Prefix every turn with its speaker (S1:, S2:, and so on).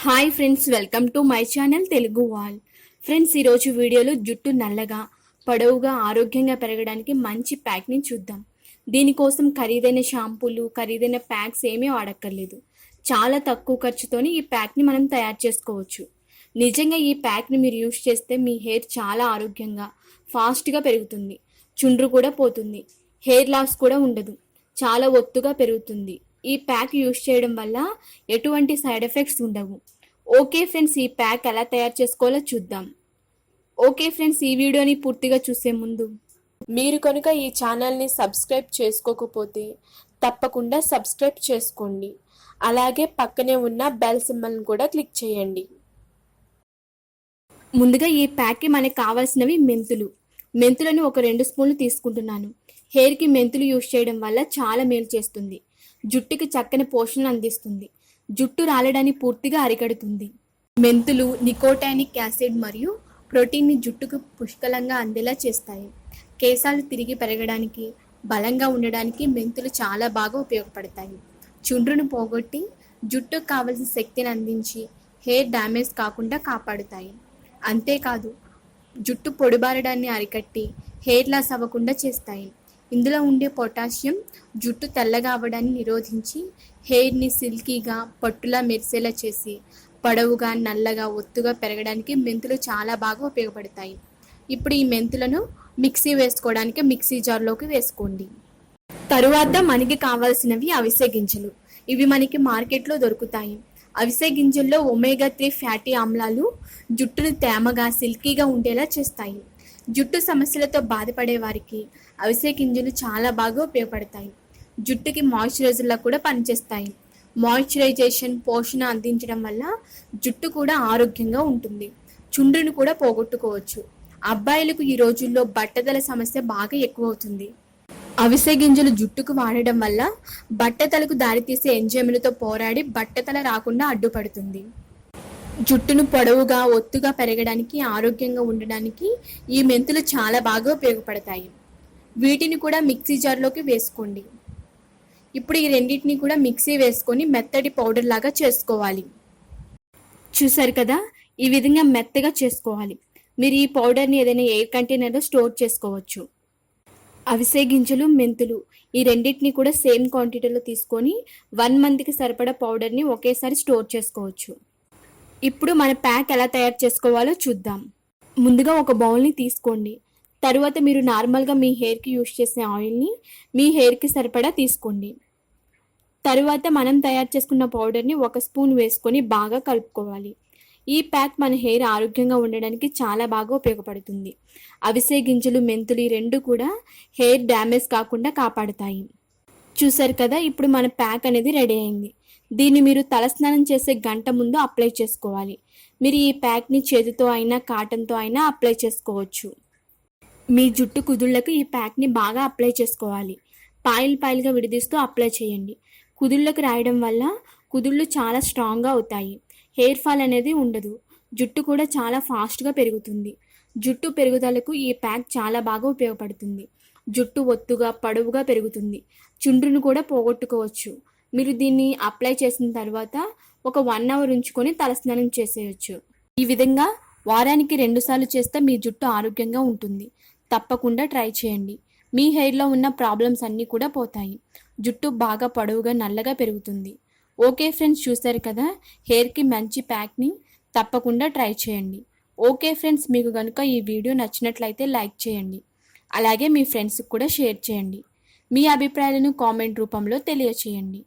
S1: Hi friends, welcome to my channel Telugu wall. Friends, ఈరోజు వీడియోలో జుట్టు నల్లగా పొడవుగా ఆరోగ్యంగా పెరగడానికి మంచి ప్యాక్ని చూద్దాం. దీనికోసం ఖరీదైన షాంపూలు, ఖరీదైన ప్యాక్స్ ఏమీ వాడక్కర్లేదు. చాలా తక్కువ ఖర్చుతోని ఈ ప్యాక్ని మనం తయారు చేసుకోవచ్చు. నిజంగా ఈ ప్యాక్ని మీరు యూస్ చేస్తే మీ హెయిర్ చాలా ఆరోగ్యంగా ఫాస్ట్గా పెరుగుతుంది. చుండ్రు కూడా పోతుంది. హెయిర్ లాస్ కూడా ఉండదు. చాలా ఒత్తుగా పెరుగుతుంది. ఈ ప్యాక్ యూస్ చేయడం వల్ల ఎటువంటి సైడ్ ఎఫెక్ట్స్ ఉండవు. ఓకే ఫ్రెండ్స్, ఈ ప్యాక్ ఎలా తయారు చేసుకోవాలో చూద్దాం. ఓకే ఫ్రెండ్స్, ఈ వీడియోని పూర్తిగా చూసే ముందు మీరు కనుక ఈ ఛానల్ని సబ్స్క్రైబ్ చేసుకోకపోతే తప్పకుండా సబ్స్క్రైబ్ చేసుకోండి. అలాగే పక్కనే ఉన్న బెల్ సింబల్ని కూడా క్లిక్ చేయండి. ముందుగా ఈ ప్యాక్కి మనకు కావాల్సినవి మెంతులను ఒక 2 స్పూన్లు తీసుకుంటున్నాను. హెయిర్కి మెంతులు యూస్ చేయడం వల్ల చాలా మేలు చేస్తుంది. జుట్టుకి చక్కని పోషణ అందిస్తుంది. జుట్టు రాలడాన్ని పూర్తిగా అరికడుతుంది. మెంతులు నికోటానిక్ యాసిడ్ మరియు ప్రోటీన్ని జుట్టుకు పుష్కలంగా అందేలా చేస్తాయి. కేశాలు తిరిగి పెరగడానికి, బలంగా ఉండడానికి మెంతులు చాలా బాగా ఉపయోగపడతాయి. చుండ్రును పోగొట్టి జుట్టుకు కావలసిన శక్తిని అందించి హెయిర్ డ్యామేజ్ కాకుండా కాపాడుతాయి. అంతేకాదు, జుట్టు పొడిబారడాన్ని అరికట్టి హెయిర్ లాస్ అవ్వకుండా చేస్తాయి. ఇందులో ఉండే పొటాషియం జుట్టు తెల్లగా అవ్వడాన్ని నిరోధించి హెయిర్ని సిల్కీగా పట్టులా మెరిసేలా చేసి పొడవుగా నల్లగా ఒత్తుగా పెరగడానికి మెంతులు చాలా బాగా ఉపయోగపడతాయి. ఇప్పుడు ఈ మెంతులను మిక్సీ వేసుకోవడానికి మిక్సీ జార్లోకి వేసుకోండి. తరువాత మనకి కావాల్సినవి అవిసె గింజలు. ఇవి మనకి మార్కెట్లో దొరుకుతాయి. అవిసె గింజల్లో ఒమేగా 3 ఫ్యాటీ ఆమ్లాలు జుట్టును తేమగా సిల్కీగా ఉండేలా చేస్తాయి. జుట్టు సమస్యలతో బాధపడే వారికి అవిసె గింజలు చాలా బాగా ఉపయోగపడతాయి. జుట్టుకి మాయిశ్చరైజర్లా కూడా పనిచేస్తాయి. మాయిశ్చరైజేషన్, పోషణ అందించడం వల్ల జుట్టు కూడా ఆరోగ్యంగా ఉంటుంది. చుండ్రును కూడా పోగొట్టుకోవచ్చు. అబ్బాయిలకు ఈ రోజుల్లో బట్టతల సమస్య బాగా ఎక్కువ అవుతుంది. అవిసె గింజలు జుట్టుకు వాడడం వల్ల బట్టతలకు దారితీసే ఎంజైములతో పోరాడి బట్టతల రాకుండా అడ్డుపడుతుంది. జుట్టును పొడవుగా ఒత్తుగా పెరగడానికి, ఆరోగ్యంగా ఉండడానికి ఈ మెంతులు చాలా బాగా ఉపయోగపడతాయి. వీటిని కూడా మిక్సీ జార్లోకి వేసుకోండి. ఇప్పుడు ఈ రెండింటిని కూడా మిక్సీ వేసుకొని మెత్తటి పౌడర్ లాగా చేసుకోవాలి. చూసారు కదా, ఈ విధంగా మెత్తగా చేసుకోవాలి. మీరు ఈ పౌడర్ని ఏదైనా ఎయిర్ కంటైనర్లో స్టోర్ చేసుకోవచ్చు. అవిసె గింజలు, మెంతులు ఈ రెండింటిని కూడా సేమ్ క్వాంటిటీలో తీసుకొని 1 మంత్కి సరిపడా పౌడర్ని ఒకేసారి స్టోర్ చేసుకోవచ్చు. ఇప్పుడు మన ప్యాక్ ఎలా తయారు చేసుకోవాలో చూద్దాం. ముందుగా ఒక బౌల్ని తీసుకోండి. తరువాత మీరు నార్మల్గా మీ హెయిర్కి యూస్ చేసే ఆయిల్ని మీ హెయిర్కి సరిపడా తీసుకోండి. తరువాత మనం తయారు చేసుకున్న పౌడర్ని 1 స్పూన్ వేసుకొని బాగా కలుపుకోవాలి. ఈ ప్యాక్ మన హెయిర్ ఆరోగ్యంగా ఉండడానికి చాలా బాగా ఉపయోగపడుతుంది. అవిసె గింజలు, మెంతులు ఈ రెండు కూడా హెయిర్ డ్యామేజ్ కాకుండా కాపాడుతాయి. చూసారు కదా, ఇప్పుడు మన ప్యాక్ అనేది రెడీ అయింది. దీన్ని మీరు తలస్నానం చేసే గంట ముందు అప్లై చేసుకోవాలి. మీరు ఈ ప్యాక్ని చేతితో అయినా కాటన్తో అయినా అప్లై చేసుకోవచ్చు. మీ జుట్టు కుదుళ్లకు ఈ ప్యాక్ని బాగా అప్లై చేసుకోవాలి. పాయలుగా విడదీస్తూ అప్లై చేయండి. కుదుళ్లకు రాయడం వల్ల కుదుళ్ళు చాలా స్ట్రాంగ్గా అవుతాయి. హెయిర్ ఫాల్ అనేది ఉండదు. జుట్టు కూడా చాలా ఫాస్ట్గా పెరుగుతుంది. జుట్టు పెరుగుదలకు ఈ ప్యాక్ చాలా బాగా ఉపయోగపడుతుంది. జుట్టు ఒత్తుగా పొడవుగా పెరుగుతుంది. చుండ్రును కూడా పోగొట్టుకోవచ్చు. మీరు దీన్ని అప్లై చేసిన తర్వాత ఒక 1 అవర్ ఉంచుకొని తలస్నానం చేసేయచ్చు. ఈ విధంగా వారానికి 2 సార్లు చేస్తే మీ జుట్టు ఆరోగ్యంగా ఉంటుంది. తప్పకుండా ట్రై చేయండి. మీ హెయిర్లో ఉన్న ప్రాబ్లమ్స్ అన్నీ కూడా పోతాయి. జుట్టు బాగా పొడవుగా నల్లగా పెరుగుతుంది. ఓకే ఫ్రెండ్స్, చూసారు కదా, హెయిర్కి మంచి ప్యాక్ని తప్పకుండా ట్రై చేయండి. ఓకే ఫ్రెండ్స్, మీకు కనుక ఈ వీడియో నచ్చినట్లయితే లైక్ చేయండి. అలాగే మీ ఫ్రెండ్స్కి కూడా షేర్ చేయండి. మీ అభిప్రాయాలను కామెంట్ రూపంలో తెలియచేయండి.